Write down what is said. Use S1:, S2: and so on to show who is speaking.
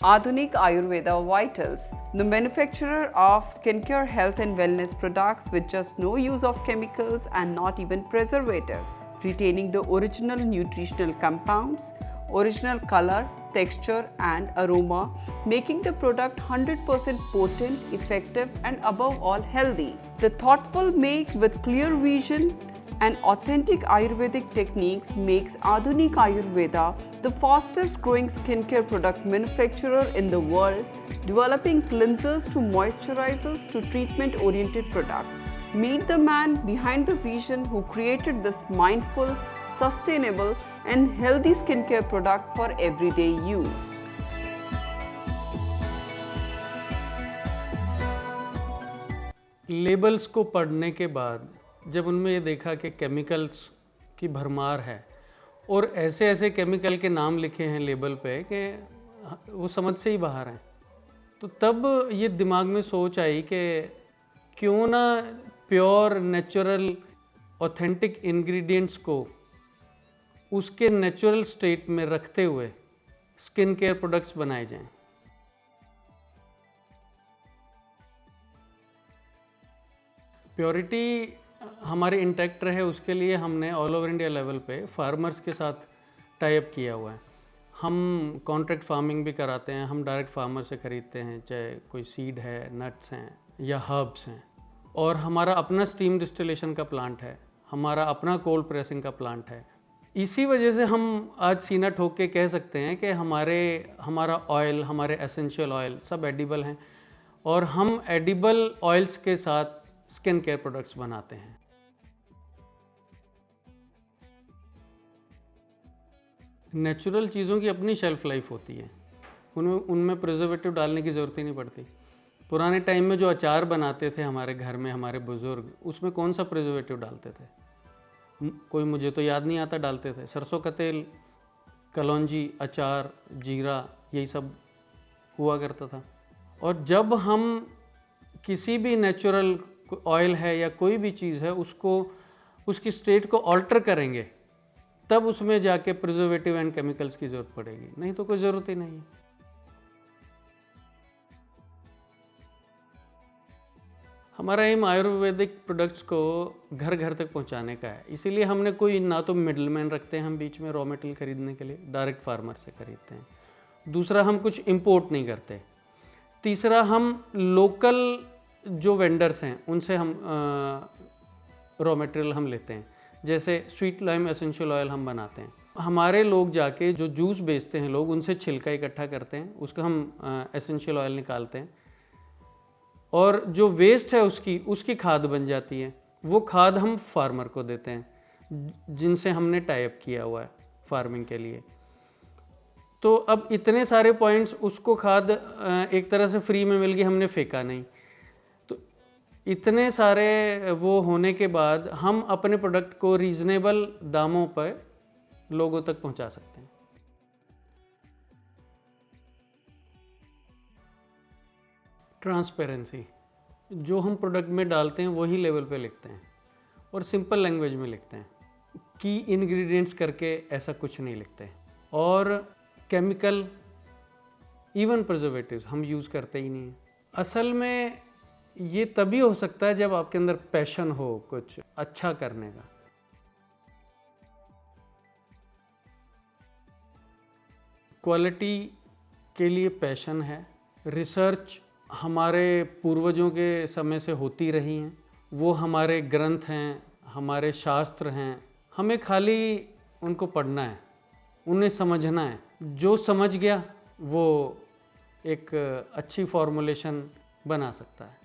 S1: Adhunik Ayurveda Vitals, the manufacturer of skincare, health and wellness products with just no use of chemicals and not even preservatives, retaining the original nutritional compounds, original color, texture and aroma, making the product 100% potent, effective and above all healthy. The thoughtful make with clear vision and authentic Ayurvedic techniques makes Adhunik Ayurveda the fastest growing skincare product manufacturer in the world, developing cleansers to moisturizers to treatment oriented products. Meet the man behind the vision who created this mindful, sustainable and healthy skincare product for everyday use.
S2: Labels को पढ़ने के बाद जब उनमें ये देखा कि chemicals की भरमार है और ऐसे ऐसे केमिकल के नाम लिखे हैं लेबल पे कि वो समझ से ही बाहर हैं, तो तब ये दिमाग में सोच आई कि क्यों ना प्योर नेचुरल ऑथेंटिक इंग्रेडिएंट्स को उसके नेचुरल स्टेट में रखते हुए स्किन केयर प्रोडक्ट्स बनाए जाएं। प्योरिटी हमारी इंटैक्ट रहे उसके लिए हमने ऑल ओवर इंडिया लेवल पे फार्मर्स के साथ टाई अप किया हुआ है। हम कॉन्ट्रैक्ट फार्मिंग भी कराते हैं, हम डायरेक्ट फार्मर से ख़रीदते हैं, चाहे कोई सीड है, नट्स हैं या हर्ब्स हैं। और हमारा अपना स्टीम डिस्टिलेशन का प्लांट है, हमारा अपना कोल्ड प्रेसिंग का प्लांट है। इसी वजह से हम आज सीना ठोक के कह सकते हैं कि हमारा ऑयल, हमारे एसेंशियल ऑयल सब एडिबल हैं और हम एडिबल ऑयल्स के साथ स्किन केयर प्रोडक्ट्स बनाते हैं। नेचुरल चीज़ों की अपनी शेल्फ़ लाइफ होती है, उनमें प्रिजर्वेटिव डालने की ज़रूरत ही नहीं पड़ती। पुराने टाइम में जो अचार बनाते थे हमारे घर में हमारे बुज़ुर्ग, उसमें कौन सा प्रिजर्वेटिव डालते थे? कोई मुझे तो याद नहीं आता डालते थे। सरसों का तेल, कलौंजी, अचार, जीरा, यही सब हुआ करता था। और जब हम किसी भी नेचुरल ऑयल है या कोई भी चीज़ है उसको उसकी स्टेट को ऑल्टर करेंगे तब उसमें जाके प्रिजर्वेटिव एंड केमिकल्स की ज़रूरत पड़ेगी, नहीं तो कोई ज़रूरत ही नहीं। हमारा एम आयुर्वेदिक प्रोडक्ट्स को घर घर तक पहुंचाने का है, इसीलिए हमने कोई ना तो मिडलमैन रखते हैं हम बीच में रॉ मटेरियल खरीदने के लिए, डायरेक्ट फार्मर से खरीदते हैं। दूसरा, हम कुछ इंपोर्ट नहीं करते। तीसरा, हम लोकल जो वेंडर्स हैं उनसे हम रॉ मटेरियल हम लेते हैं। जैसे स्वीट लाइम एसेंशियल ऑयल हम बनाते हैं, हमारे लोग जाके जो जूस बेचते हैं लोग उनसे छिलका इकट्ठा करते हैं, उसका हम एसेंशियल ऑयल निकालते हैं और जो वेस्ट है उसकी खाद बन जाती है। वो खाद हम फार्मर को देते हैं जिनसे हमने टाई अप किया हुआ है फार्मिंग के लिए। तो अब इतने सारे पॉइंट्स, उसको खाद एक तरह से फ्री में मिल गई, हमने फेंका नहीं। तो इतने सारे वो होने के बाद हम अपने प्रोडक्ट को रीज़नेबल दामों पर लोगों तक पहुंचा सकते हैं। ट्रांसपेरेंसी, जो हम प्रोडक्ट में डालते हैं वही लेवल पे लिखते हैं और सिंपल लैंग्वेज में लिखते हैं। की इंग्रेडिएंट्स करके ऐसा कुछ नहीं लिखते। और केमिकल, इवन प्रिजर्वेटिव्स हम यूज़ करते ही नहीं हैं। असल में ये तभी हो सकता है जब आपके अंदर पैशन हो कुछ अच्छा करने का। क्वालिटी के लिए पैशन है। रिसर्च हमारे पूर्वजों के समय से होती रही हैं, वो हमारे ग्रंथ हैं, हमारे शास्त्र हैं। हमें खाली उनको पढ़ना है, उन्हें समझना है। जो समझ गया वो एक अच्छी फॉर्मुलेशन बना सकता है।